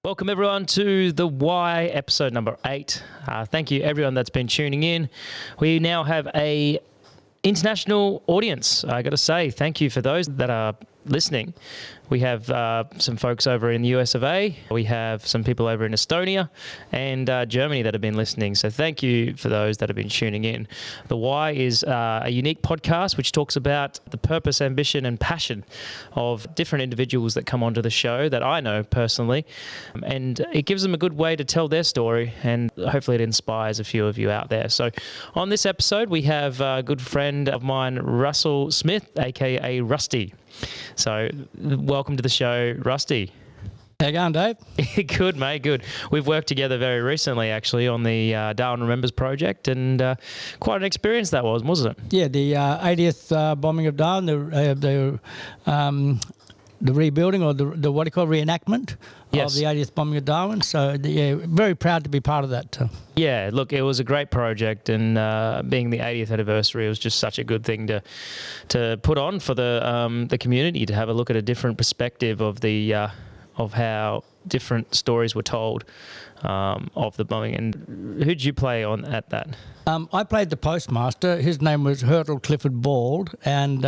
Welcome everyone to the Why episode number 8. Thank you everyone that's been tuning in. We now have a international audience. I got to say thank you for those that are listening. We have some folks over in the US of A. We have some people over in Estonia and Germany that have been listening. So thank you for those that have been tuning in. The Why is a unique podcast which talks about the purpose, ambition and passion of different individuals that come onto the show that I know personally. And it gives them a good way to tell their story, and hopefully it inspires a few of you out there. So on this episode, we have a good friend of mine, Russell Smith, aka Rusty. So welcome to the show, Rusty. How you going, Dave? Good, mate, good. We've worked together very recently, actually, on the Darwin Remembers project, and quite an experience that was, wasn't it? Yeah, the 80th bombing of Darwin, the rebuilding, or the what do you call reenactment Yes. of the 80th bombing of Darwin. So, yeah, very proud to be part of that. Yeah, look, it was a great project, and being the 80th anniversary, it was just such a good thing to put on for the community, to have a look at a different perspective of the of how different stories were told of the bombing. And who did you play on at that? I played the postmaster. His name was Hurtle Clifford Bald, and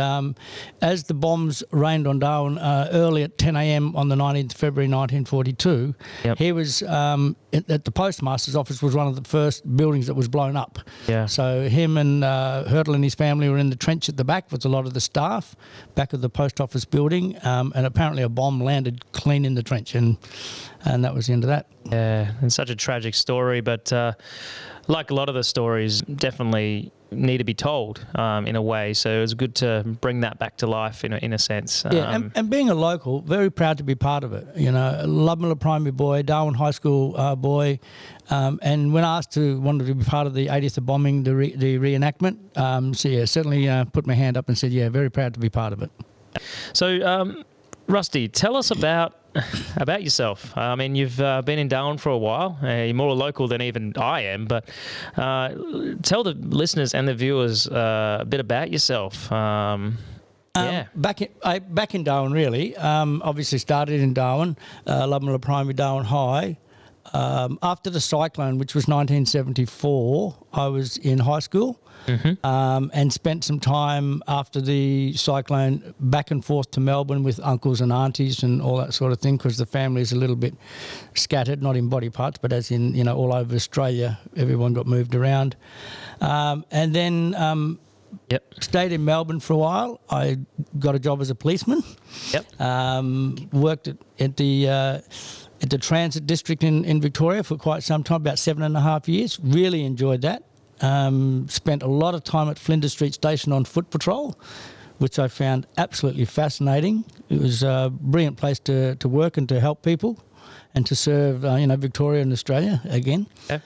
as the bombs rained on Darwin early at 10 a.m. on the 19th of February 1942, Yep. he was at the postmaster's office was one of the first buildings that was blown up. Yeah. So him and Hurtle and his family were in the trench at the back with a lot of the staff back of the post office building, and apparently a bomb landed clean in the trench, and that was the end of that. Yeah, it's such a tragic story, but like a lot of the stories, definitely need to be told in a way. So it was good to bring that back to life in a sense. Yeah, and being a local, very proud to be part of it. You know, Ludmilla primary boy, Darwin High School boy, and when asked wanted to be part of the 80th bombing, the reenactment, so yeah, certainly put my hand up and said, yeah, very proud to be part of it. So, Rusty, tell us about yourself. I mean, you've been in Darwin for a while. You're more local than even I am, but tell the listeners and the viewers a bit about yourself. Yeah. Back in Darwin, really. Obviously started in Darwin, Ludmilla Primary, Darwin High. After the cyclone, which was 1974, I was in high school. Mm-hmm. And spent some time after the cyclone back and forth to Melbourne with uncles and aunties and all that sort of thing, because the family is a little bit scattered, not in body parts, but as in, you know, all over Australia, everyone got moved around. And then stayed in Melbourne for a while. I got a job as a policeman. Yep. Worked at the transit district in Victoria for quite some time, about 7.5 years. Really enjoyed that. Spent a lot of time at Flinders Street Station on foot patrol, which I found absolutely fascinating. It was a brilliant place to work and to help people and to serve, Victoria and Australia again. Yeah.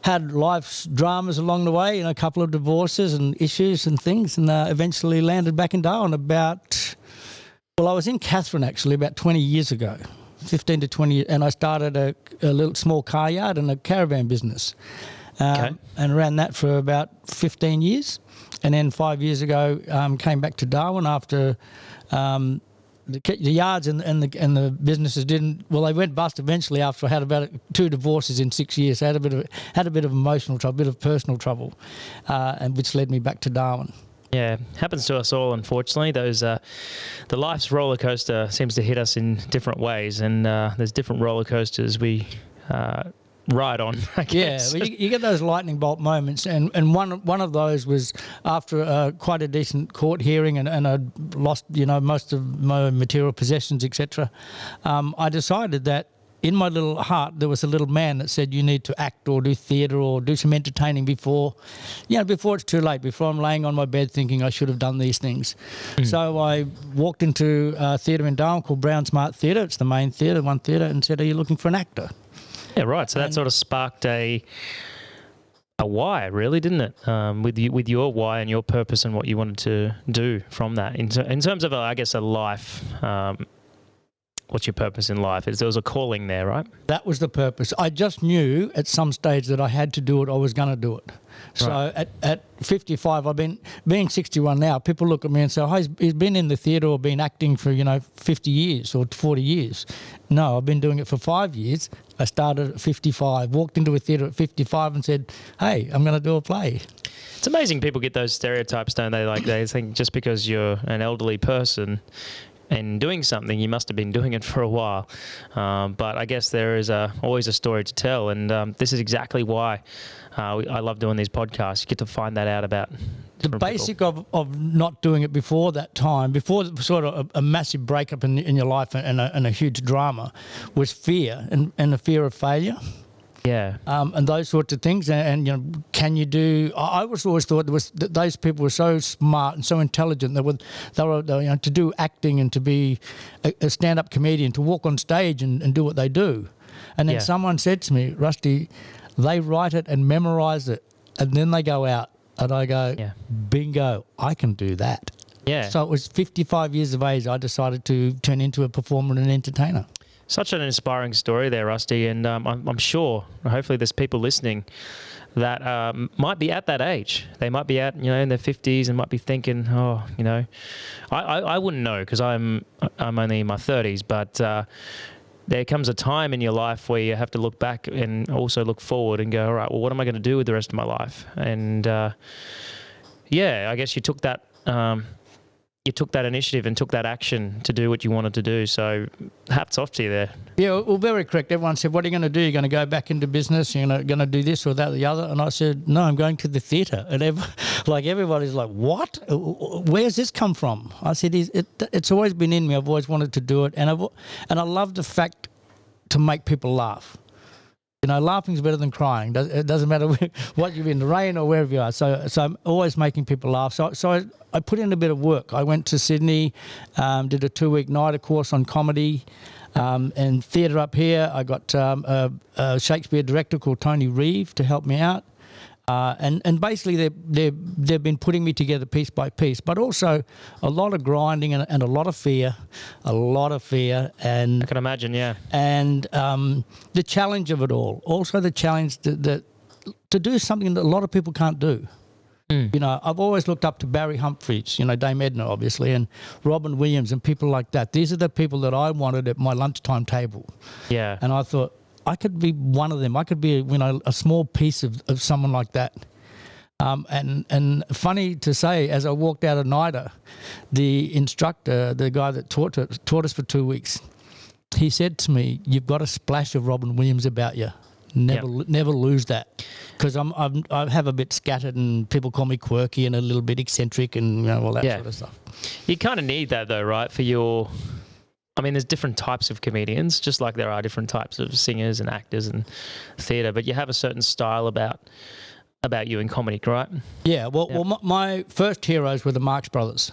Had life's dramas along the way, a couple of divorces and issues and things, and eventually landed back in Darwin I was in Katherine actually about 20 years ago. 15 to 20, and I started a little small car yard and a caravan business, and ran that for about 15 years. And then 5 years ago, came back to Darwin after the yards and the businesses they went bust eventually after I had about 2 divorces in 6 years. I had a bit of emotional trouble, a bit of personal trouble, and which led me back to Darwin. Yeah, happens to us all, unfortunately. The life's roller coaster seems to hit us in different ways, and there's different roller coasters we ride on, I guess. Yeah, well, you get those lightning bolt moments, and one of those was after quite a decent court hearing, and I'd lost most of my material possessions, etc. I decided that in my little heart there was a little man that said, you need to act or do theatre or do some entertaining before it's too late, before I'm laying on my bed thinking I should have done these things. So I walked into a theatre in Darwin called Brown Smart Theatre. It's the main theatre, one theatre, and said, are you looking for an actor? Yeah, right. So that sort of sparked a why, really, didn't it? With your why and your purpose and what you wanted to do from that in terms of, I guess, a life what's your purpose in life. There was a calling there, right? That was the purpose. I just knew at some stage that I had to do it. I was going to do it. So Right. at 55, I've been being 61 now. People look at me and say, "Oh, he's been in the theatre or been acting for 50 years or 40 years." No, I've been doing it for 5 years. I started at 55, walked into a theatre at 55, and said, "Hey, I'm going to do a play." It's amazing people get those stereotypes, don't they? Like they think just because you're an elderly person and doing something, you must have been doing it for a while. But I guess there is always a story to tell, and this is exactly why I love doing these podcasts. You get to find that out about The basic of not doing it before that time, before sort of a massive breakup in your life and a huge drama, was fear and the fear of failure. Yeah. And those sorts of things, and can you do? I was always thought that those people were so smart and so intelligent. They were to do acting and to be a stand-up comedian, to walk on stage and do what they do. And then someone said to me, "Rusty, they write it and memorize it, and then they go out." And I go, "Bingo, I can do that." Yeah. So it was 55 years of age. I decided to turn into a performer and an entertainer. Such an inspiring story there, Rusty, and I'm sure, hopefully there's people listening that might be at that age. They might be in their 50s and might be thinking, I wouldn't know because I'm only in my 30s, but there comes a time in your life where you have to look back and also look forward and go, all right, well, what am I going to do with the rest of my life? And I guess you took that initiative and took that action to do what you wanted to do. So hats off to you there. Yeah, well, very correct. Everyone said, "What are you going to do? You're going to go back into business? You're going to do this or that or the other?" And I said, "No, I'm going to the theatre." And everybody's like, "What? Where's this come from?" I said, "It's always been in me. I've always wanted to do it, and I love the fact to make people laugh. Laughing's better than crying. It doesn't matter what you're in, the rain or wherever you are. So I'm always making people laugh. So I put in a bit of work. I went to Sydney, did a 2-week NIDA course on comedy and theatre up here. I got a Shakespeare director called Tony Reeve to help me out. And basically they've been putting me together piece by piece, but also a lot of grinding and a lot of fear, and I can imagine, yeah. And the challenge of it all. Also the challenge that to do something that a lot of people can't do. I've always looked up to Barry Humphries, Dame Edna, obviously, and Robin Williams and people like that. These are the people that I wanted at my lunchtime table. Yeah. And I thought, I could be one of them. I could be, a small piece of someone like that. And funny to say, as I walked out of NIDA, the instructor, the guy that taught us for 2 weeks, he said to me, "You've got a splash of Robin Williams about you. Never lose that." Because I have a bit scattered and people call me quirky and a little bit eccentric and all that sort of stuff. You kind of need that though, right? There's different types of comedians, just like there are different types of singers and actors and theatre, but you have a certain style about you in comedy, right? Yeah, well, my first heroes were the Marx Brothers.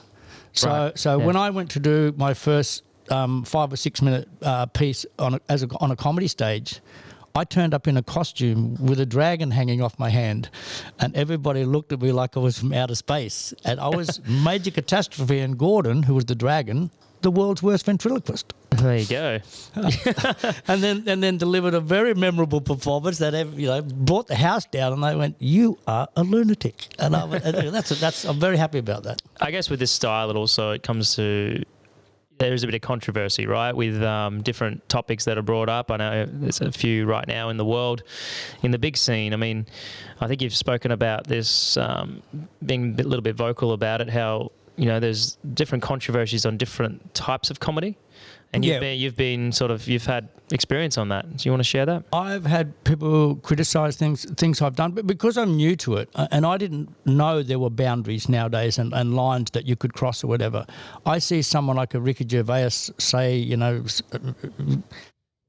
So when I went to do my first 5 or 6 minute piece on a comedy stage, I turned up in a costume with a dragon hanging off my hand, and everybody looked at me like I was from outer space. And I was Major Catastrophe, and Gordon, who was the dragon, the world's worst ventriloquist. There you go. and then delivered a very memorable performance that brought the house down, and they went, "You are a lunatic." And I'm very happy about that. I guess with this style, it comes to. There is a bit of controversy, right, with different topics that are brought up. I know there's a few right now in the world, in the big scene. I think you've spoken about this, being a little bit vocal about it, how, there's different controversies on different types of comedy. And you've had experience on that. Do you want to share that? I've had people criticise things I've done, but because I'm new to it, and I didn't know there were boundaries nowadays and lines that you could cross or whatever. I see someone like a Ricky Gervais say,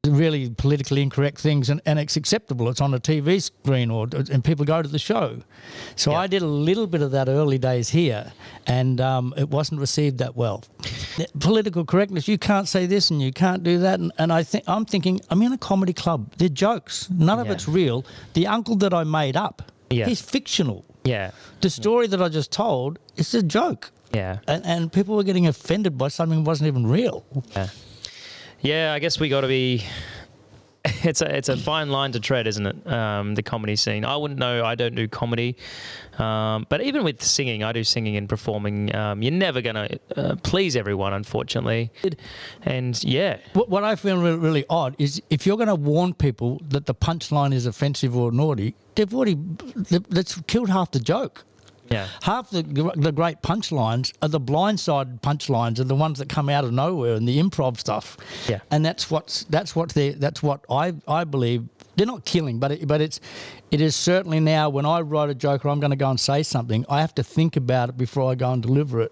really politically incorrect things, and it's acceptable. It's on a TV screen and people go to the show. So I did a little bit of that early days here, and it wasn't received that well. Political correctness, you can't say this and you can't do that, and I'm thinking, I'm in a comedy club. They're jokes. None of it's real. The uncle that I made up, he's fictional. Yeah. The story that I just told is a joke. Yeah. And people were getting offended by something that wasn't even real. Yeah. Yeah, I guess we got to be. It's a fine line to tread, isn't it? The comedy scene. I wouldn't know. I don't do comedy, but even with singing, I do singing and performing. You're never gonna please everyone, unfortunately. And yeah, What I feel really odd is if you're going to warn people that the punchline is offensive or naughty, that's killed half the joke. yeah, Half the great punchlines are the blindside punchlines, are the ones that come out of nowhere and the improv stuff. Yeah. And that's what I believe. They're not killing, but it is certainly now when I write a joke or I'm going to go and say something, I have to think about it before I go and deliver it.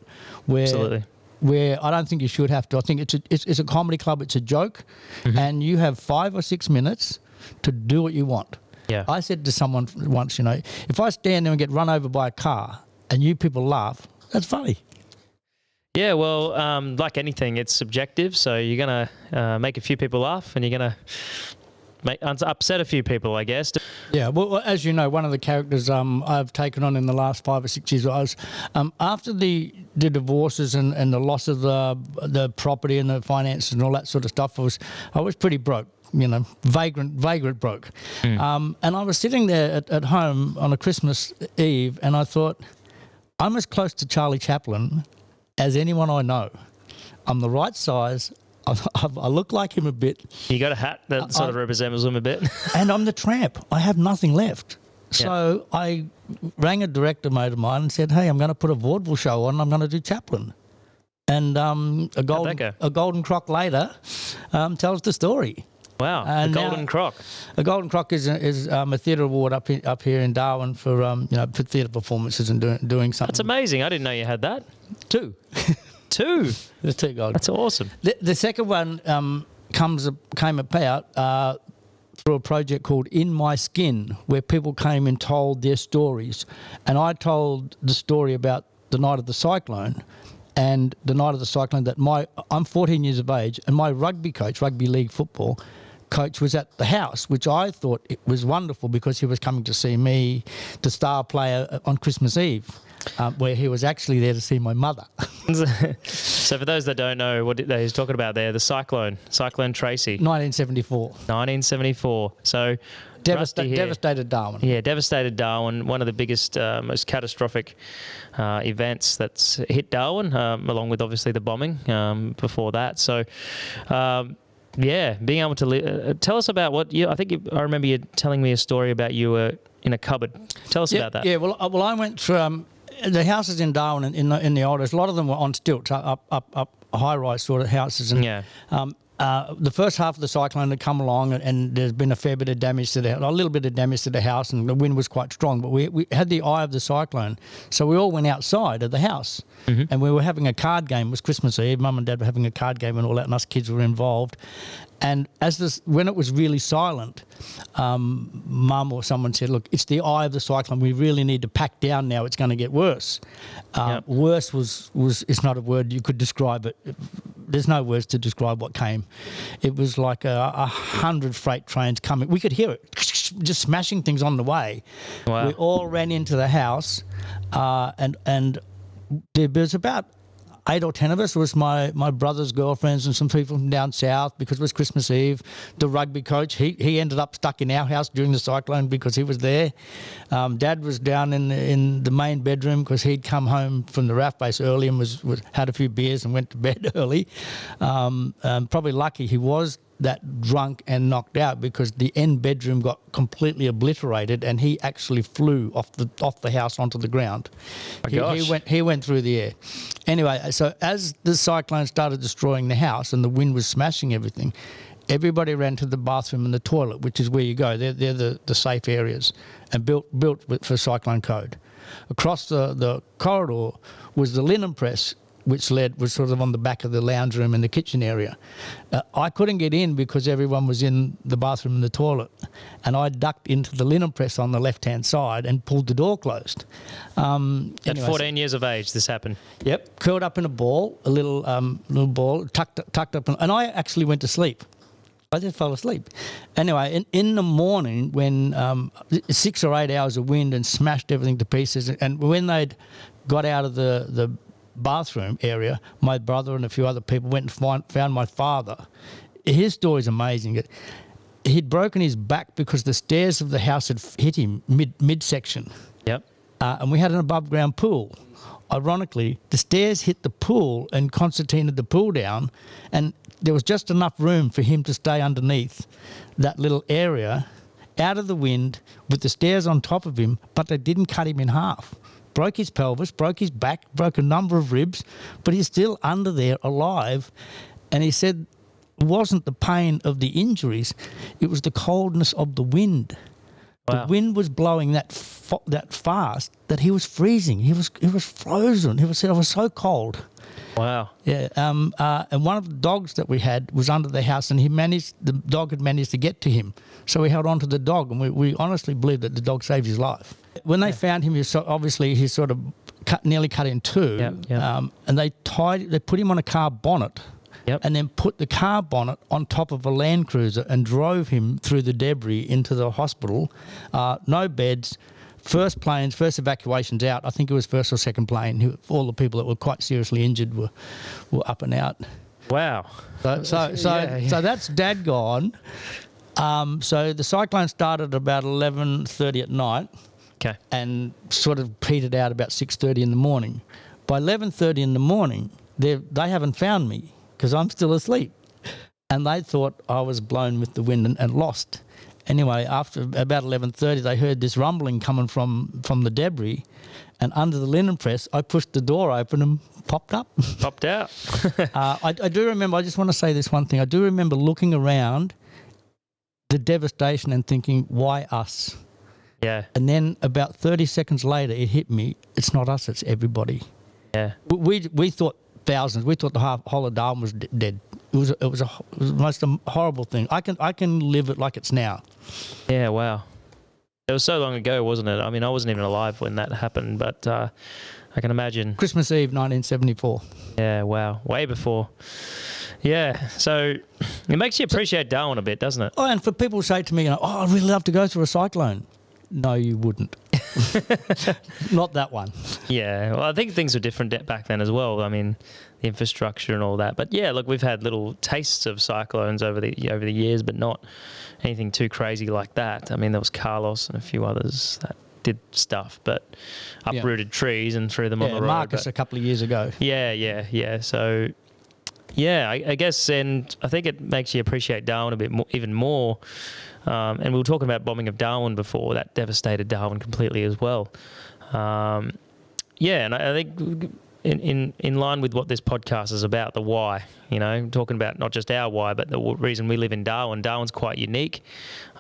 absolutely. Where I don't think you should have to. I think it's a comedy club. It's a joke, and you have 5 or 6 minutes to do what you want. Yeah. I said to someone once, if I stand there and get run over by a car and you people laugh, that's funny. Yeah, well, like anything, it's subjective. So you're gonna make a few people laugh, and you're gonna upset a few people, I guess. Yeah, well, as you know, one of the characters I've taken on in the last 5 or 6 years was after the divorces and the loss of the property and the finances and all that sort of stuff. I was pretty broke. Vagrant broke. And I was sitting there at home on a Christmas Eve, and I thought, I'm as close to Charlie Chaplin as anyone I know. I'm the right size. I look like him a bit. You got a hat that sort of resembles him a bit. And I'm the tramp. I have nothing left. So I rang a director mate of mine and said, hey, I'm going to put a vaudeville show on. I'm going to do Chaplin. And a golden crock later tells the story. Wow, And the Golden Croc. A Golden Croc is a theatre award up here in Darwin for for theatre performances and doing something. That's amazing. I didn't know you had that. 2. 2. There's 2 golden. That's awesome. The second one came about through a project called In My Skin, where people came and told their stories, and I told the story about the night of the cyclone. And the night of the cyclone, I'm 14 years of age, and my rugby coach, rugby league football coach, was at the house, which I thought it was wonderful because he was coming to see me, the star player, on Christmas Eve, where he was actually there to see my mother. So for those that don't know what he's talking about there, the Cyclone Tracy. 1974. 1974. So devastated Darwin. Yeah, devastated Darwin. One of the biggest, most catastrophic events that's hit Darwin, along with obviously the bombing before that. So, being able to tell us about what I I remember you telling me a story about you were in a cupboard. Tell us about that. Yeah, well, I went through the houses in Darwin in the old days. A lot of them were on stilts, up high-rise sort of houses. And, the first half of the cyclone had come along, and there's been a fair bit of damage to a little bit of damage to the house, and the wind was quite strong. But we had the eye of the cyclone, so we all went outside of the house, and we were having a card game. It was Christmas Eve. Mum and Dad were having a card game and all that, and us kids were involved. And when it was really silent, Mum or someone said, "Look, it's the eye of the cyclone. We really need to pack down now. It's going to get worse." Worse it's not a word you could describe it. There's no words to describe what came. It was like 100 freight trains coming. We could hear it just smashing things on the way. Wow. We all ran into the house, and there was about 8 or 10 of us. It was my brother's girlfriends and some people from down south, because it was Christmas Eve. The rugby coach, he ended up stuck in our house during the cyclone because he was there. Dad was down in the main bedroom because he'd come home from the RAF base early and had a few beers and went to bed early. Probably lucky he was that drunk and knocked out, because the end bedroom got completely obliterated and he actually flew off the house onto the ground. He went through the air. Anyway, so as the cyclone started destroying the house and the wind was smashing everything, everybody ran to the bathroom and the toilet, which is where you go. They're the safe areas, and built for cyclone code. Across the corridor was the linen press, which was sort of on the back of the lounge room and the kitchen area. I couldn't get in because everyone was in the bathroom and the toilet, and I ducked into the linen press on the left-hand side and pulled the door closed. At 14 years of age, this happened. Yep, curled up in a ball, a little ball, tucked up, and I actually went to sleep. I just fell asleep. Anyway, in the morning, when 6 or 8 hours of wind and smashed everything to pieces, and when they'd got out of the bathroom area, my brother and a few other people went and found my father his story is amazing. He'd broken his back because the stairs of the house had hit him midsection. Yep. And we had an above-ground pool. Ironically, the stairs hit the pool and concertinaed the pool down, and there was just enough room for him to stay underneath that little area, out of the wind, with the stairs on top of him, but they didn't cut him in half. Broke his pelvis, broke his back, broke a number of ribs, but he's still under there alive. And he said it wasn't the pain of the injuries, it was the coldness of the wind. Wow. The wind was blowing that fast that he was freezing. He was frozen. He said, I was so cold. Wow. Yeah. And one of the dogs that we had was under the house, and the dog had managed to get to him. So we held on to the dog, and we honestly believe that the dog saved his life. When they found him, obviously he's sort of nearly cut in two. Yep. And they put him on a car bonnet. Yep. And then put the car bonnet on top of a Land Cruiser and drove him through the debris into the hospital. No beds, first evacuations out. I think it was first or second plane. All the people that were quite seriously injured were up and out. Wow. So that's Dad gone. So the cyclone started about 11:30 at night. Okay. And sort of petered out about 6:30 in the morning. By 11:30 in the morning, they haven't found me, because I'm still asleep. And they thought I was blown with the wind and lost. Anyway, after about 11:30, they heard this rumbling coming from the debris. And under the linen press, I pushed the door open and popped up. Popped out. I do remember, I just want to say this one thing. I do remember looking around the devastation and thinking, why us? Yeah. And then about 30 seconds later, it hit me. It's not us, it's everybody. Yeah. We thought thousands. We thought the whole of Darwin was dead. It was the most horrible thing. I can live it like it's now. Yeah, wow. It was so long ago, wasn't it? I mean, I wasn't even alive when that happened, but I can imagine. Christmas Eve, 1974. Yeah, wow. Way before. Yeah, so it makes you appreciate Darwin a bit, doesn't it? Oh, and for people who say to me, I'd really love to go through a cyclone. No, you wouldn't. Not that one. Yeah, well, I think things were different back then as well. I mean, the infrastructure and all that. But yeah, look, we've had little tastes of cyclones over the years, but not anything too crazy like that. I mean, there was Carlos and a few others that did stuff, but uprooted trees and threw them on the road. Marcus a couple of years ago. Yeah. So, yeah, I guess, and I think it makes you appreciate Darwin a bit more, even more. And we were talking about Bombing of Darwin before. That devastated Darwin completely as well. And I think in line with what this podcast is about, the why, talking about not just our why, but the reason we live in Darwin. Darwin's quite unique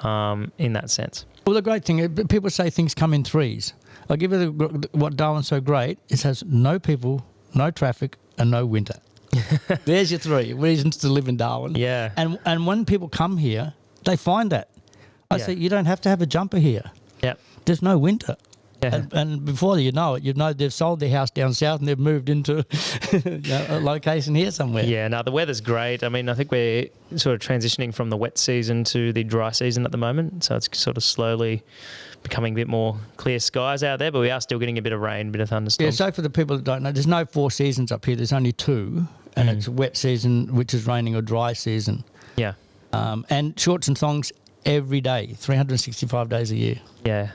in that sense. Well, the great thing, people say things come in threes. I'll give you what Darwin's so great. It has no people, no traffic, and no winter. There's your three reasons to live in Darwin. Yeah. And when people come here, they find that. I say, you don't have to have a jumper here. Yeah. There's no winter. Yeah. And before you know it, they've sold their house down south and they've moved into a location here somewhere. Yeah, no, the weather's great. I mean, I think we're sort of transitioning from the wet season to the dry season at the moment. So it's sort of slowly becoming a bit more clear skies out there, but we are still getting a bit of rain, a bit of thunderstorms. Yeah, so for the people that don't know, there's no 4 seasons up here. There's only 2, and it's wet season, which is raining, or dry season. Yeah. And shorts and thongs every day, 365 days a year. Yeah.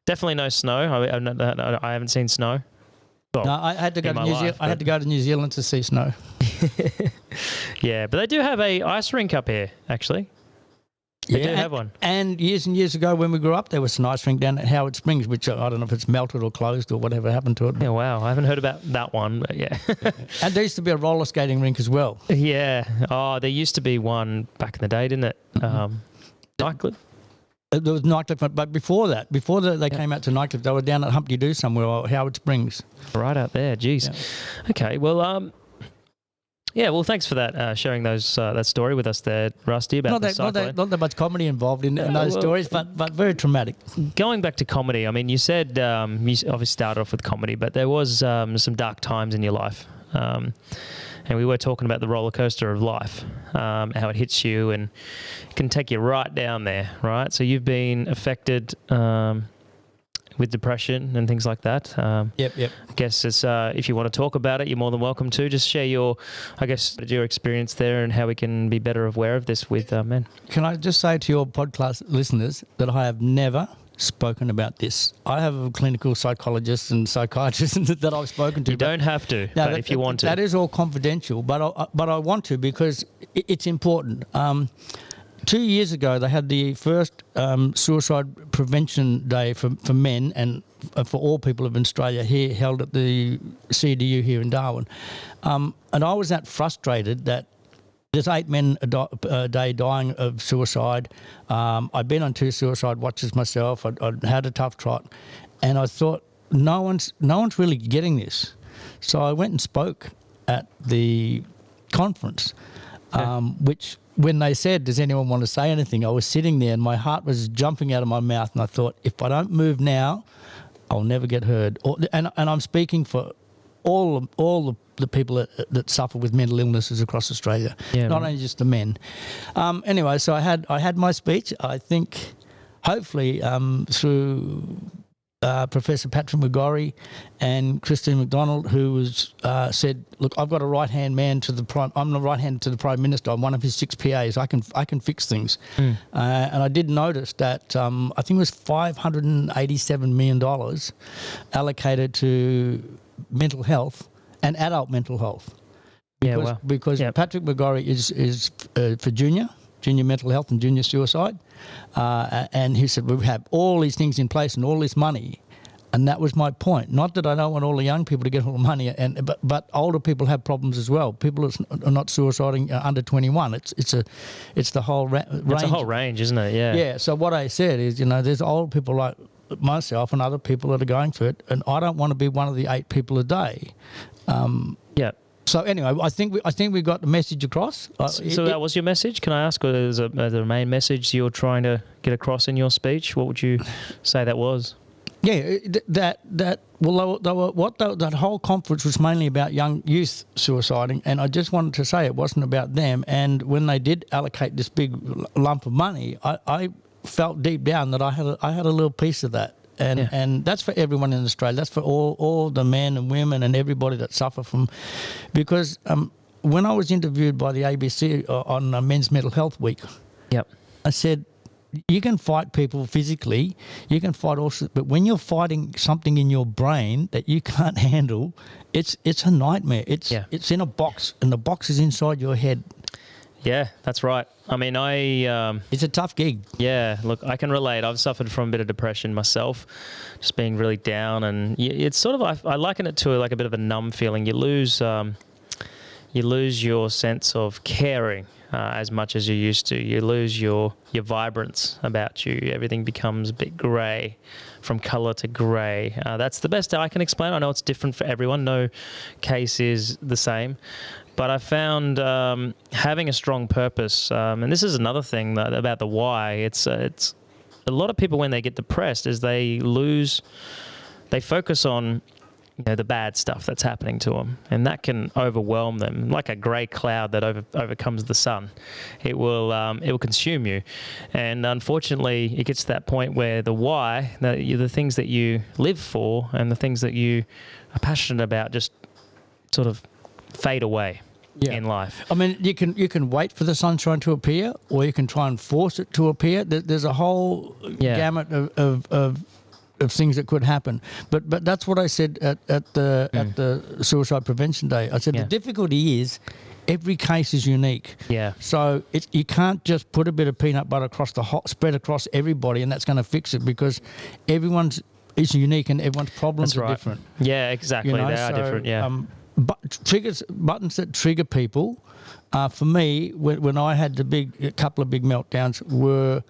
Definitely no snow. I haven't seen snow. Well, no, I had to go to New Zealand. I had to go to New Zealand to see snow. Yeah, but they do have a ice rink up here, actually. They do have one. And years ago when we grew up, there was an ice rink down at Howard Springs, which I don't know if it's melted or closed or whatever happened to it. Yeah, wow. I haven't heard about that one, but yeah. And there used to be a roller skating rink as well. Yeah. Oh, there used to be one back in the day, didn't it? Nightclub. There was nightclub, but before they came out to nightclub, they were down at Humpty Doo somewhere, or Howard Springs. Right out there, geez. Yeah. Okay, well, well, thanks for that, sharing that story with us there, Rusty, about the cyclone. Not that much comedy involved in those stories, but very traumatic. Going back to comedy, I mean, you said you obviously started off with comedy, but there was some dark times in your life. And we were talking about the roller coaster of life, how it hits you and can take you right down there, right? So you've been affected with depression and things like that. Yep. I guess it's, if you want to talk about it, you're more than welcome to. Just share your experience there and how we can be better aware of this with men. Can I just say to your podcast listeners that I have never spoken about this. I have a clinical psychologist and psychiatrist that I've spoken to. You don't have to, but if you want to. That is all confidential, but I want to because it's important. 2 years ago, they had the first suicide prevention day for men and for all people of Australia here, held at the CDU here in Darwin. And I was that frustrated that there's 8 men a day dying of suicide. I've been on 2 suicide watches myself. I'd had a tough trot, and I thought no one's really getting this. So I went and spoke at the conference, which when they said, "Does anyone want to say anything?" I was sitting there, and my heart was jumping out of my mouth, and I thought, if I don't move now, I'll never get heard. And I'm speaking for all the people that suffer with mental illnesses across Australia, not only just the men. Anyway, so I had my speech. I think, hopefully, through Professor Patrick McGorry and Christine McDonald, who was said, "Look, I've got a right-hand man to the Prime. I'm the right-hand to the Prime Minister. I'm one of his 6 PAs. I can fix things." And I did notice that I think it was $587 million allocated to mental health and adult mental health. Because Patrick McGorry is for junior mental health and junior suicide, and he said we have all these things in place and all this money, and that was my point. Not that I don't want all the young people to get all the money, but older people have problems as well. People are not suiciding under 21. It's the whole range. It's a whole range, isn't it? Yeah. Yeah. So what I said is, there's old people like myself and other people that are going through it, and I don't want to be one of the 8 people a day. So anyway, I think we got the message across. So that was your message? Can I ask, was the main message you're trying to get across in your speech? What would you say that was? Yeah, that whole conference was mainly about young youth suiciding, and I just wanted to say it wasn't about them. And when they did allocate this big lump of money, I felt deep down that I had a little piece of that. And that's for everyone in Australia. That's for all the men and women and everybody that suffer from, because when I was interviewed by the ABC on Men's Mental Health Week, I said, you can fight people physically, you can fight all, but when you're fighting something in your brain that you can't handle, it's a nightmare. It's in a box, and the box is inside your head. Yeah, that's right. I mean, it's a tough gig. Yeah, look, I can relate. I've suffered from a bit of depression myself, just being really down, and it's sort of, I liken it to like a bit of a numb feeling. You lose your sense of caring as much as you used to. You lose your vibrance about you. Everything becomes a bit grey, from colour to grey. That's the best I can explain. I know it's different for everyone. No case is the same. But I found having a strong purpose, and this is another thing about the why. It's a lot of people when they get depressed is they focus on the bad stuff that's happening to them, and that can overwhelm them like a grey cloud that overcomes the sun. It will consume you, and unfortunately, it gets to that point where the why, the things that you live for, and the things that you are passionate about, just sort of fade away. In life. I mean, you can wait for the sunshine to appear, or you can try and force it to appear. There's a whole gamut of things that could happen. But that's what I said at the Suicide Prevention Day. I said the difficulty is every case is unique. Yeah. So you can't just put a bit of peanut butter spread across everybody, and that's going to fix it, because everyone's is unique and everyone's problems are different. Yeah, exactly. They are different. Yeah. Buttons that trigger people, for me, when I had a couple of big meltdowns, were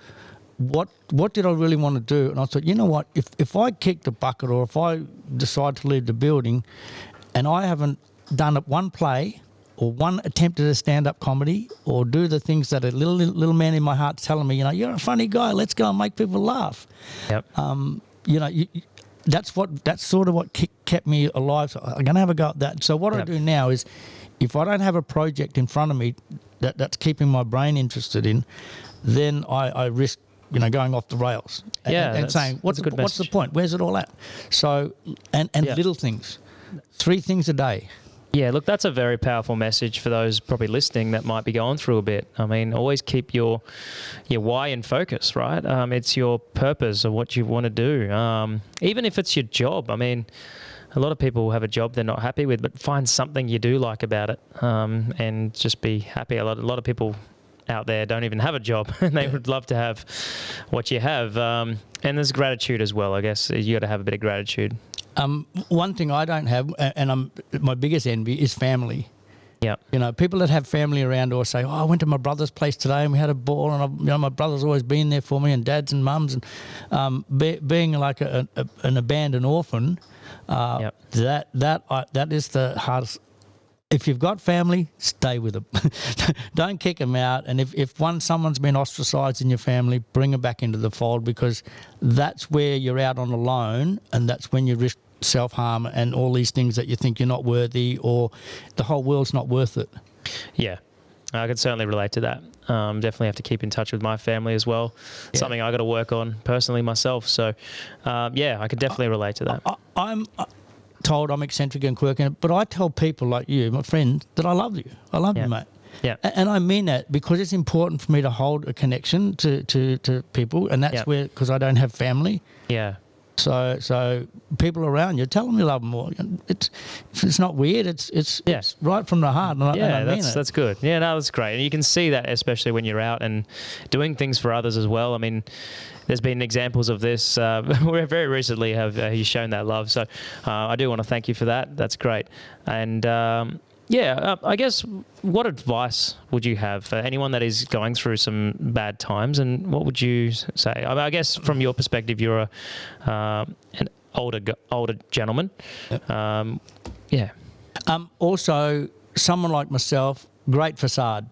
what did I really want to do? And I thought, you know what, if I kick the bucket, or if I decide to leave the building, and I haven't done one play or one attempt at a stand-up comedy, or do the things that a little man in my heart's telling me, you're a funny guy, let's go and make people laugh. Yep. That's sort of what kept me alive. So I'm going to have a go at that. So what I do now is, if I don't have a project in front of me that's keeping my brain interested in, then I risk going off the rails. And saying, what's the point? Where's it all at? So, and little things. 3 things a day. Yeah, look, that's a very powerful message for those probably listening that might be going through a bit. I mean, always keep your why in focus, right? It's your purpose of what you want to do. Even if it's your job. I mean, a lot of people have a job they're not happy with, but find something you do like about it, and just be happy. A lot of people out there don't even have a job, and they would love to have what you have. And there's gratitude as well, I guess. You got to have a bit of gratitude. One thing I don't have, and my biggest envy, is family. Yeah. People that have family around or say, I went to my brother's place today and we had a ball, and my brother's always been there for me, and dads and mums, and being like an abandoned orphan, that is the hardest. If you've got family, stay with them. Don't kick them out. And if someone's been ostracised in your family, bring them back into the fold, because that's where you're out on alone, and that's when you risk self-harm and all these things that you think you're not worthy, or the whole world's not worth it. Yeah. I can certainly relate to that. Definitely have to keep in touch with my family as well. Yeah. Something I got to work on personally myself. So, I could definitely relate to that. I'm told I'm eccentric and quirky, but I tell people like you, my friend, that I love you. I love you, mate. Yeah. And I mean that, because it's important for me to hold a connection to people, and that's where, because I don't have family. Yeah. So people around you, tell them you love them more. It's not weird. It's right from the heart. And I mean it. That's good. Yeah, no, that's great. And you can see that, especially when you're out and doing things for others as well. I mean, there's been examples of this. We very recently have you shown that love. So I do want to thank you for that. That's great. And I guess, what advice would you have for anyone that is going through some bad times, and what would you say? I mean, I guess from your perspective, you're an older gentleman. Yep. Also, someone like myself, great facade.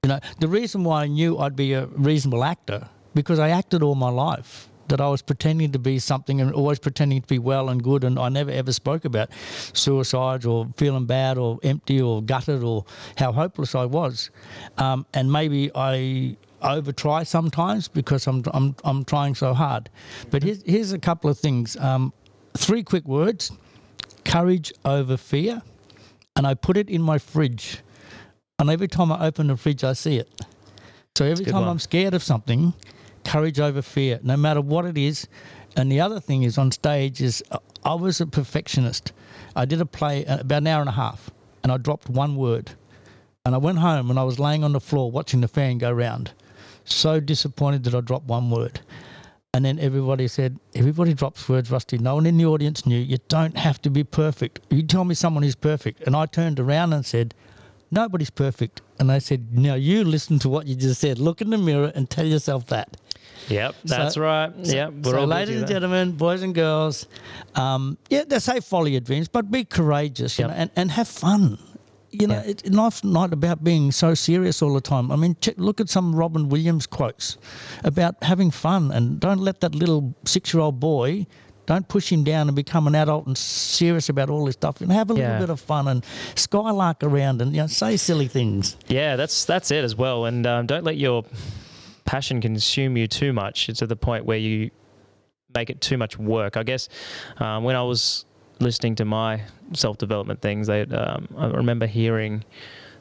The reason why I knew I'd be a reasonable actor, because I acted all my life, that I was pretending to be something and always pretending to be well and good, and I never ever spoke about suicides or feeling bad or empty or gutted or how hopeless I was. And maybe I over-try sometimes because I'm trying so hard. But here's a couple of things. 3 quick words: courage over fear. And I put it in my fridge. And every time I open the fridge, I see it. So every time I'm scared of something, courage over fear, no matter what it is. And the other thing is, on stage, is I was a perfectionist. I did a play about an hour and a half, and I dropped 1 word. And I went home and I was laying on the floor watching the fan go round. So disappointed that I dropped 1 word. And then everybody said, everybody drops words, Rusty. No one in the audience knew. You don't have to be perfect. You tell me someone who's perfect. And I turned around and said, nobody's perfect. And they said, now you listen to what you just said. Look in the mirror and tell yourself that. Yep, that's right. Yep. So ladies and gentlemen, boys and girls, they say follow your dreams, but be courageous, and have fun. Life's not about being so serious all the time. I mean, look at some Robin Williams quotes about having fun, and don't let that little 6-year-old boy, don't push him down and become an adult and serious about all this stuff. And have a little bit of fun and skylark around and say silly things. Yeah, that's it as well. And don't let your passion consume you too much to the point where you make it too much work. I guess when I was listening to my self-development things, I remember hearing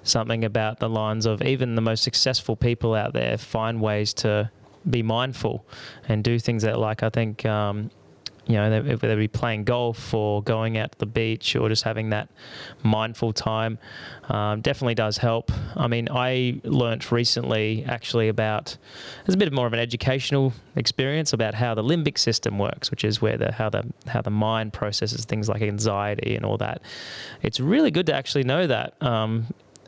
something about the lines of, even the most successful people out there find ways to be mindful and do things that, like, I think whether they be playing golf or going out to the beach or just having that mindful time, definitely does help. I mean, I learnt recently actually about, there's a bit more of an educational experience about how the limbic system works, which is where how the mind processes things like anxiety and all that. It's really good to actually know that.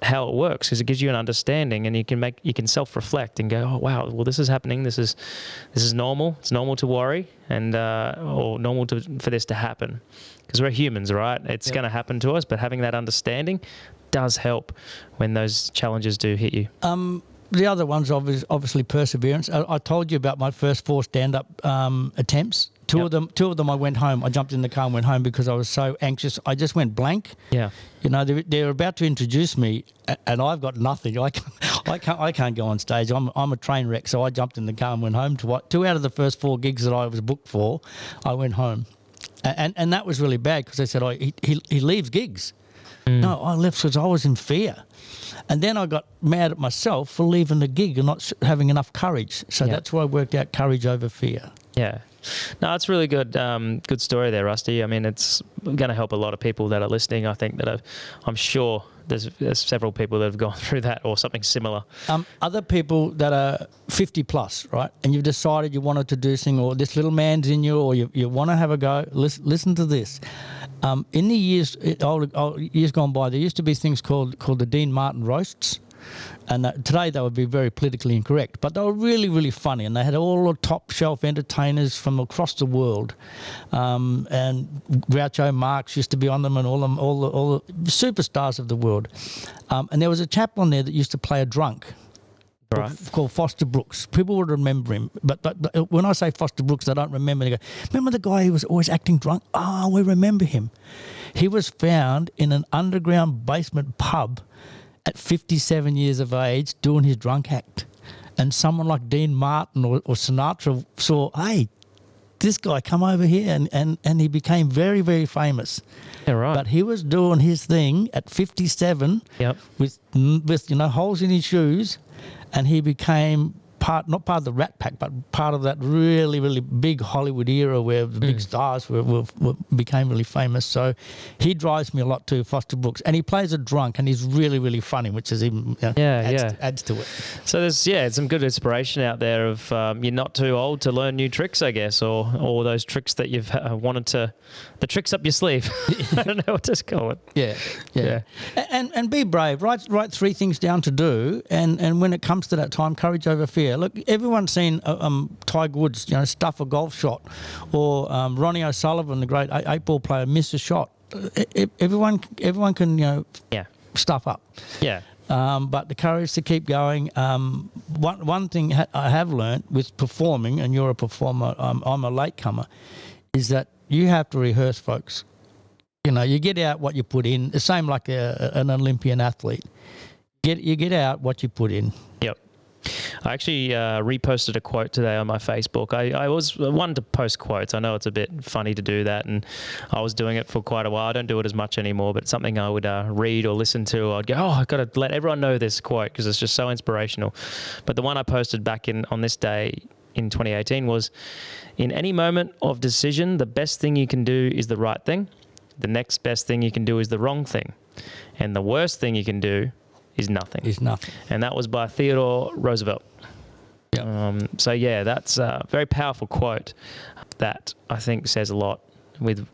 How it works, because it gives you an understanding, and you can self-reflect and go, oh wow, well, this is happening, this is normal. It's normal to worry, and or normal for this to happen, because we're humans, right? It's going to happen to us, but having that understanding does help when those challenges do hit you. The other one's obviously perseverance. I told you about my first 4 stand-up attempts. Two of them I went home. I jumped in the car and went home because I was so anxious. I just went blank. Yeah. You know, they're about to introduce me, and I've got nothing. I can't go on stage. I'm a train wreck. So I jumped in the car and went home. Two out of the first 4 gigs that I was booked for, I went home, and that was really bad because they said, he leaves gigs. No, I left because I was in fear. And then I got mad at myself for leaving the gig and not having enough courage. So that's where I worked out courage over fear. Yeah. No, it's really good. Good story there, Rusty. I mean, it's going to help a lot of people that are listening. I think that I'm sure there's several people that have gone through that or something similar. Other people that are 50 plus, right? And you've decided you wanted to do something, or this little man's in you, or you want to have a go. Listen to this. In the years gone by, there used to be things called the Dean Martin roasts. And today they would be very politically incorrect, but they were really, really funny, and they had all the top shelf entertainers from across the world. And Groucho Marx used to be on them, and all the superstars of the world. And there was a chap on there that used to play a drunk. Right. Called Foster Brooks. People would remember him, but when I say Foster Brooks, they don't remember. They go, remember the guy who was always acting drunk? Oh, we remember him. He was found in an underground basement pub at 57 years of age doing his drunk act. And someone like Dean Martin or Sinatra saw, hey, this guy come over here, and he became very, very famous. Yeah, right. But he was doing his thing at 57 with holes in his shoes, and he became not part of the Rat Pack, but part of that really, really big Hollywood era where the big stars became really famous. So he drives me a lot too, Foster Brooks. And he plays a drunk, and he's really, really funny, which is even adds to it. So there's some good inspiration out there of you're not too old to learn new tricks, I guess, or those tricks that you've wanted to, the tricks up your sleeve. I don't know what to call it. Yeah. And be brave. Write 3 things down to do, and when it comes to that time, courage over fear. Look, everyone's seen Tiger Woods, stuff a golf shot, or Ronnie O'Sullivan, the great 8-ball player, miss a shot. Everyone can stuff up. Yeah. But the courage to keep going. One thing I have learned with performing, and you're a performer, I'm a latecomer, is that you have to rehearse, folks. You get out what you put in. The same like an Olympian athlete. You get out what you put in. Yep. I actually reposted a quote today on my Facebook. I was wanted to post quotes. I know it's a bit funny to do that, and I was doing it for quite a while. I don't do it as much anymore, but it's something I would read or listen to. I'd go, I've got to let everyone know this quote because it's just so inspirational. But the one I posted back on this day in 2018 was, in any moment of decision, the best thing you can do is the right thing. The next best thing you can do is the wrong thing. And the worst thing you can do is nothing. And that was by Theodore Roosevelt. Yep. That's a very powerful quote that I think says a lot with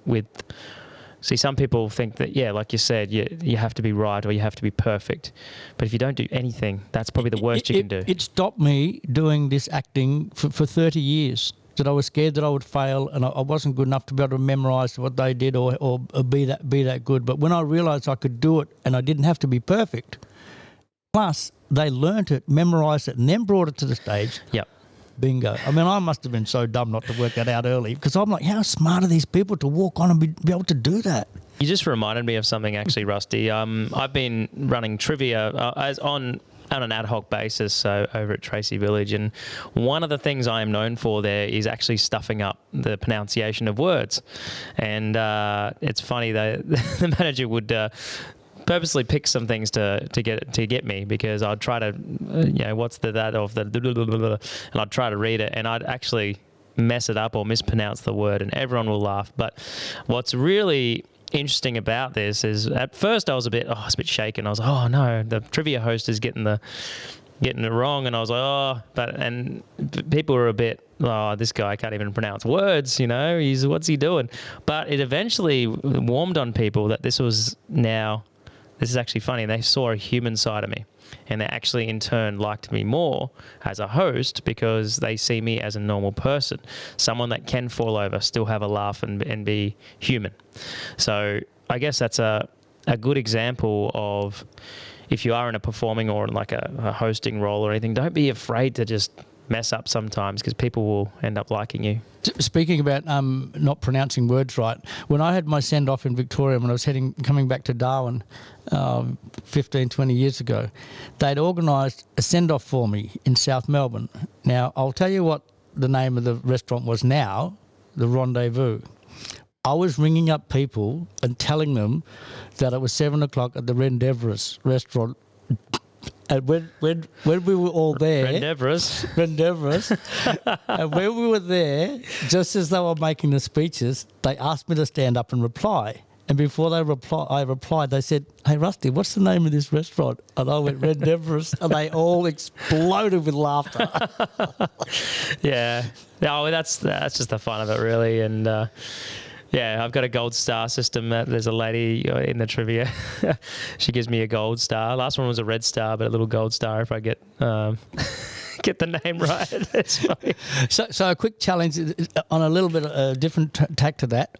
see, some people think that, like you said, you have to be right or you have to be perfect. But if you don't do anything, that's probably the worst you can do. It stopped me doing this acting for 30 years. That I was scared that I would fail, and I wasn't good enough to be able to memorise what they did or be that good. But when I realised I could do it and I didn't have to be perfect, plus they learnt it, memorised it, and then brought it to the stage. Yep. Bingo. I mean, I must have been so dumb not to work that out early, because I'm like, how smart are these people to walk on and be able to do that? You just reminded me of something, actually, Rusty. I've been running trivia on an ad hoc basis over at Tracy Village, and one of the things I am known for there is actually stuffing up the pronunciation of words. And it's funny that the manager would purposely pick some things to get me, because I'd try to what's that of the and I'd try to read it, and I'd actually mess it up or mispronounce the word, and everyone will laugh. But what's really interesting about this is, at first I was a bit shaken. I was like, oh no, the trivia host is getting it wrong, and I was like, and people were a bit, this guy can't even pronounce words, what's he doing? But it eventually warmed on people that this is actually funny. They saw a human side of me, and they actually in turn liked me more as a host because they see me as a normal person, someone that can fall over, still have a laugh, and be human. So I guess that's a good example of, if you are in a performing or in like a hosting role or anything, don't be afraid to just mess up sometimes because people will end up liking you. Speaking about not pronouncing words right, when I had my send-off in Victoria when I was coming back to Darwin 15, 20 years ago, they'd organised a send-off for me in South Melbourne. Now, I'll tell you what the name of the restaurant was now, the Rendezvous. I was ringing up people and telling them that it was 7 o'clock at the Rendezvous restaurant. And when we were all there... Rendezvous. And when we were there, just as they were making the speeches, they asked me to stand up and reply. And before I replied, they said, "Hey, Rusty, what's the name of this restaurant?" And I went, Rendezvous. And they all exploded with laughter. Yeah. No, that's just the fun of it, really. And... yeah, I've got a gold star system. There's a lady in the trivia. She gives me a gold star. Last one was a red star, but a little gold star if I get get the name right. It's funny. So a quick challenge on a little bit different tack to that.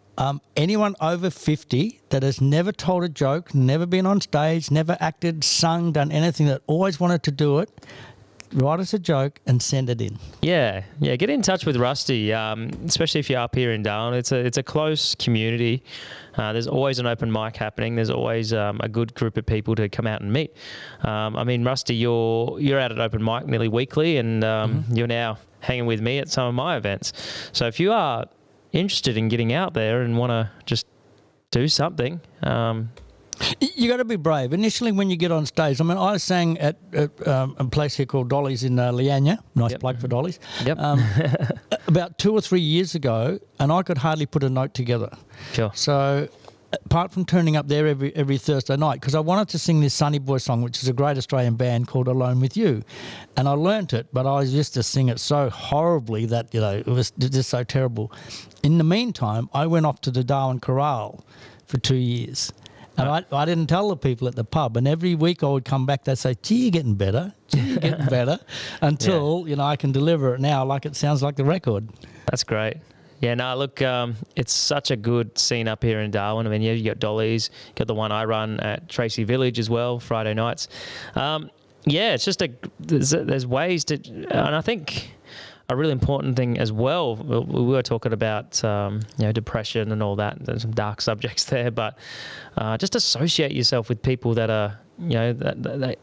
Anyone over 50 that has never told a joke, never been on stage, never acted, sung, done anything, that always wanted to do it, write us a joke and send it in. Yeah. Get in touch with Rusty, especially if you're up here in Darwin. It's a close community. There's always an open mic happening. There's always a good group of people to come out and meet. I mean, Rusty, you're out at open mic nearly weekly, and you're now hanging with me at some of my events. So if you are interested in getting out there and want to just do something. You got to be brave. Initially, when you get on stage, I mean, I sang at a place here called Dolly's in Leanya. Nice plug for Dolly's. Yep. About 2 or 3 years ago, and I could hardly put a note together. Sure. So, apart from turning up there every Thursday night, because I wanted to sing this Sunny Boy song, which is a great Australian band called Alone With You, and I learnt it, but I used to sing it so horribly that it was just so terrible. In the meantime, I went off to the Darwin Chorale for 2 years. And I didn't tell the people at the pub. And every week I would come back, they'd say, "Gee, you're getting better. Gee, you're getting better." Until, I can deliver it now like it sounds like the record. That's great. Yeah, no, look, it's such a good scene up here in Darwin. I mean, you got Dolly's, you got the one I run at Tracy Village as well, Friday nights. It's just there's ways to, and I think a really important thing as well, we were talking about, depression and all that. There's some dark subjects there, but just associate yourself with people that are, that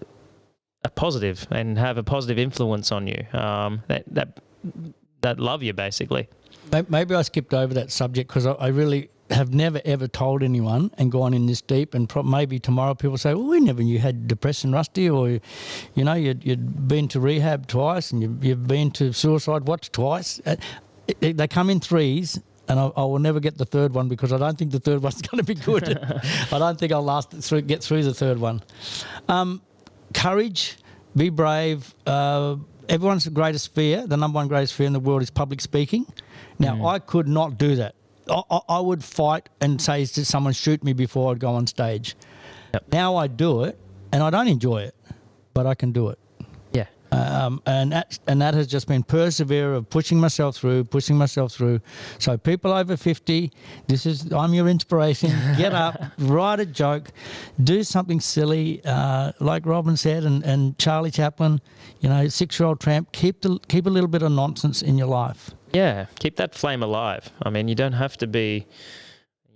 are positive and have a positive influence on you, that love you, basically. Maybe I skipped over that subject because I really have never, ever told anyone and gone in this deep, and maybe tomorrow people say, "Well, we never knew you had depression, Rusty," or, you'd been to rehab twice and you've been to suicide watch twice. They come in threes, and I will never get the third one because I don't think the third one's going to be good. I don't think I'll get through the third one. Courage, be brave. Everyone's greatest fear, the number one greatest fear in the world is public speaking. Now, I could not do that. I would fight and say to someone, "Shoot me," before I'd go on stage. Yep. Now I do it, and I don't enjoy it, but I can do it. Yeah. And that has just been persevere of pushing myself through. So people over 50, I'm your inspiration. Get up, write a joke, do something silly, like Robin said, and Charlie Chaplin, 6-year-old tramp. Keep a little bit of nonsense in your life. Yeah, keep that flame alive. I mean, you don't have to be,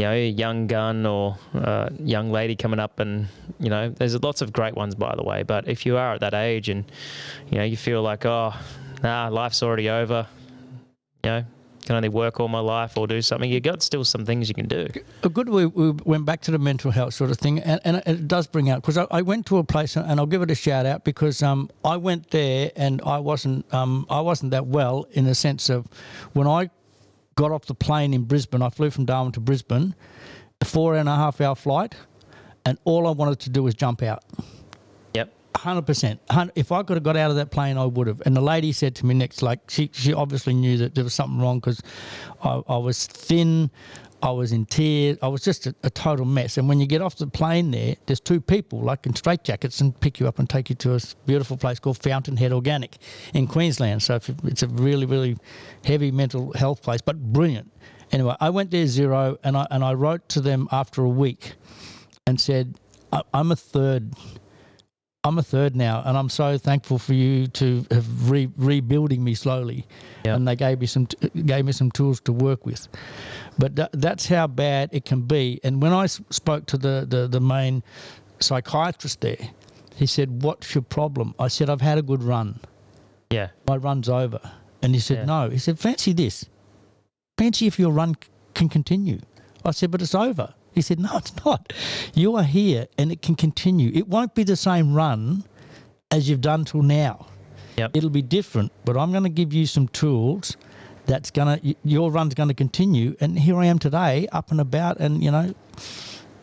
a young gun or a young lady coming up and, there's lots of great ones, by the way. But if you are at that age and, you feel like, life's already over, can only work all my life or do something, you got still some things you can do. Good. We went back to the mental health sort of thing, and it does bring out, because I went to a place, and I'll give it a shout out, because I went there and I wasn't that well, in the sense of when I got off the plane in Brisbane, I flew from Darwin to Brisbane, a 4.5-hour flight, and all I wanted to do was jump out. 100%. If I could have got out of that plane, I would have. And the lady said to me next, she obviously knew that there was something wrong, because I was thin, I was in tears, I was just a total mess. And when you get off the plane there's two people, like in straitjackets, and pick you up and take you to a beautiful place called Fountainhead Organic in Queensland. So it's a really, really heavy mental health place, but brilliant. Anyway, I went there zero, and I wrote to them after a week and said, "I'm a third I'm a third now, and I'm so thankful for you to have rebuilding me slowly. Yep. And they gave me some tools to work with. But that's how bad it can be. And when I spoke to the main psychiatrist there, he said, "What's your problem?" I said, "I've had a good run. Yeah. My run's over." And he said, Yeah. "No." He said, "Fancy this. Fancy if your run can continue." I said, "But it's over." He said, "No, it's not. You are here and it can continue. It won't be the same run as you've done till now. Yep. It'll be different, but I'm going to give you some tools your run's going to continue." And here I am today, up and about, and,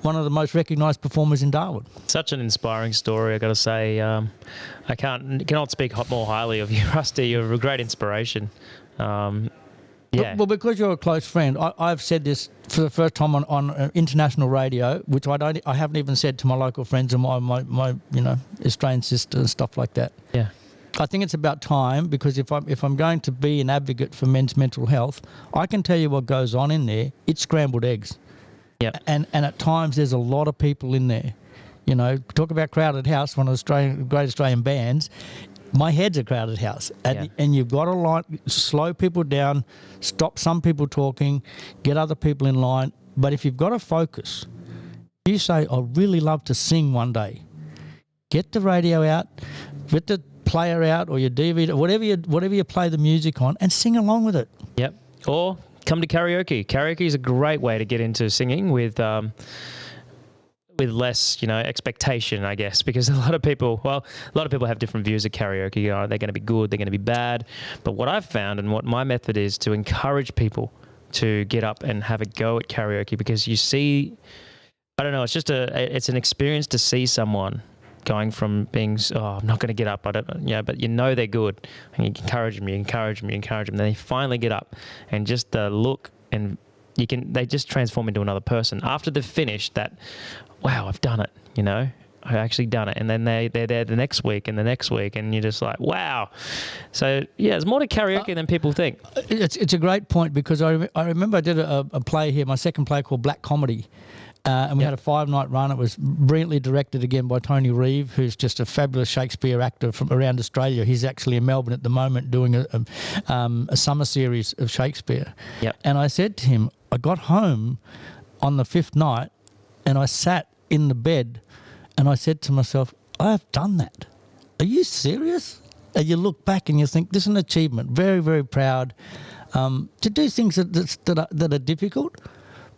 one of the most recognised performers in Darwin. Such an inspiring story, I got to say. I cannot speak more highly of you, Rusty. You're a great inspiration. Yeah. Well, because you're a close friend, I've said this for the first time on international radio, which I haven't even said to my local friends and my Australian sister and stuff like that. Yeah. I think it's about time, because if I'm going to be an advocate for men's mental health, I can tell you what goes on in there. It's scrambled eggs. Yep. And at times there's a lot of people in there. Talk about Crowded House, one of the great Australian bands. My head's a Crowded House, and you've got to slow people down, stop some people talking, get other people in line. But if you've got to focus, you say, "I'd really love to sing one day." Get the radio out, get the player out, or your DVD, whatever you play the music on, and sing along with it. Yep. Or come to karaoke. Karaoke is a great way to get into singing with less, expectation, I guess, because a lot of people have different views of karaoke. They're going to be good, they're going to be bad. But what I've found, and what my method is, to encourage people to get up and have a go at karaoke, because you see, I don't know, it's an experience to see someone going from being, I'm not going to get up, but they're good, and you encourage them, then they finally get up, and just the look, and they just transform into another person after they've finished that. Wow, I've done it, I've actually done it. And then they're there the next week, and you're just like, wow. So, yeah, there's more to karaoke than people think. It's a great point, because I remember I did a play here, my second play, called Black Comedy. And we had a 5-night run. It was brilliantly directed again by Tony Reeve, who's just a fabulous Shakespeare actor from around Australia. He's actually in Melbourne at the moment doing a summer series of Shakespeare. Yep. And I said to him, I got home on the 5th night, and I sat in the bed, and I said to myself, I have done that. Are you serious? And you look back and you think, this is an achievement. Very, very proud to do things that are difficult.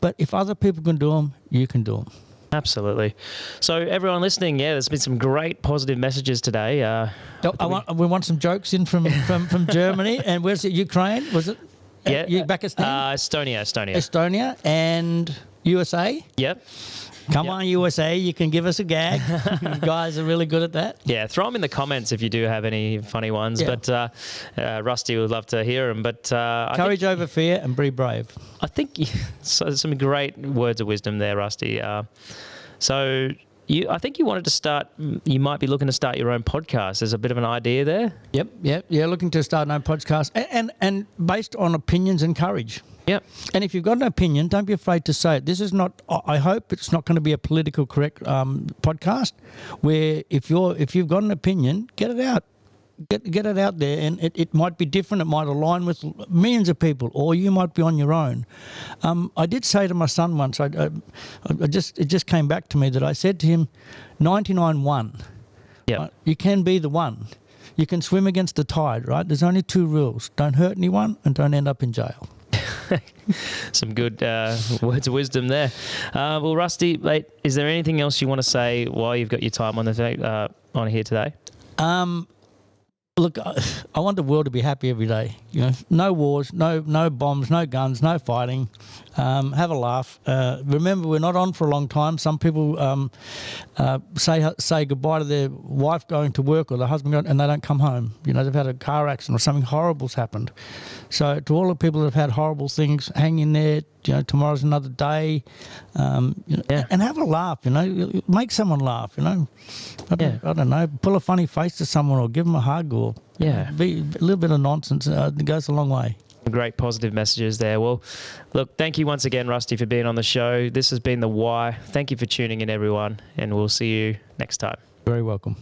But if other people can do them, you can do them. Absolutely. So everyone listening, there's been some great positive messages today. We want some jokes in from Germany. And where's it? Ukraine? Was it? Yeah. Uzbekistan? Estonia. And USA? Yep. Come on, USA, you can give us a gag. You guys are really good at that. Yeah, throw them in the comments if you do have any funny ones. Yeah. But Rusty would love to hear them. But courage over fear and be brave. I think so. Some great words of wisdom there, Rusty. I think you wanted to start. You might be looking to start your own podcast. There's a bit of an idea there. Yep. Yeah, looking to start an own podcast, and based on opinions and courage. Yep. And if you've got an opinion, don't be afraid to say it. This is not. I hope it's not going to be a political correct podcast, where if you've got an opinion, get it out. Get it out there, and it might be different. It might align with millions of people, or you might be on your own. I did say to my son once, it just came back to me that I said to him, 99 won. Yeah. You can be the one. You can swim against the tide, right? There's only 2 rules. Don't hurt anyone and don't end up in jail. Some good words of wisdom there. Well, Rusty, mate, is there anything else you want to say while you've got your time on here today? Look, I want the world to be happy every day. No wars, no bombs, no guns, no fighting. Have a laugh. Remember, we're not on for a long time. Some people say goodbye to their wife going to work or their husband going, and they don't come home. They've had a car accident or something horrible's happened. So to all the people that have had horrible things, hang in there. Tomorrow's another day. And have a laugh. Make someone laugh. I don't know. Pull a funny face to someone or give them a hug or be a little bit of nonsense. It goes a long way. Great positive messages there. Well, look, thank you once again, Rusty, for being on the show. This has been The Why. Thank you for tuning in, everyone, and we'll see you next time. Very welcome.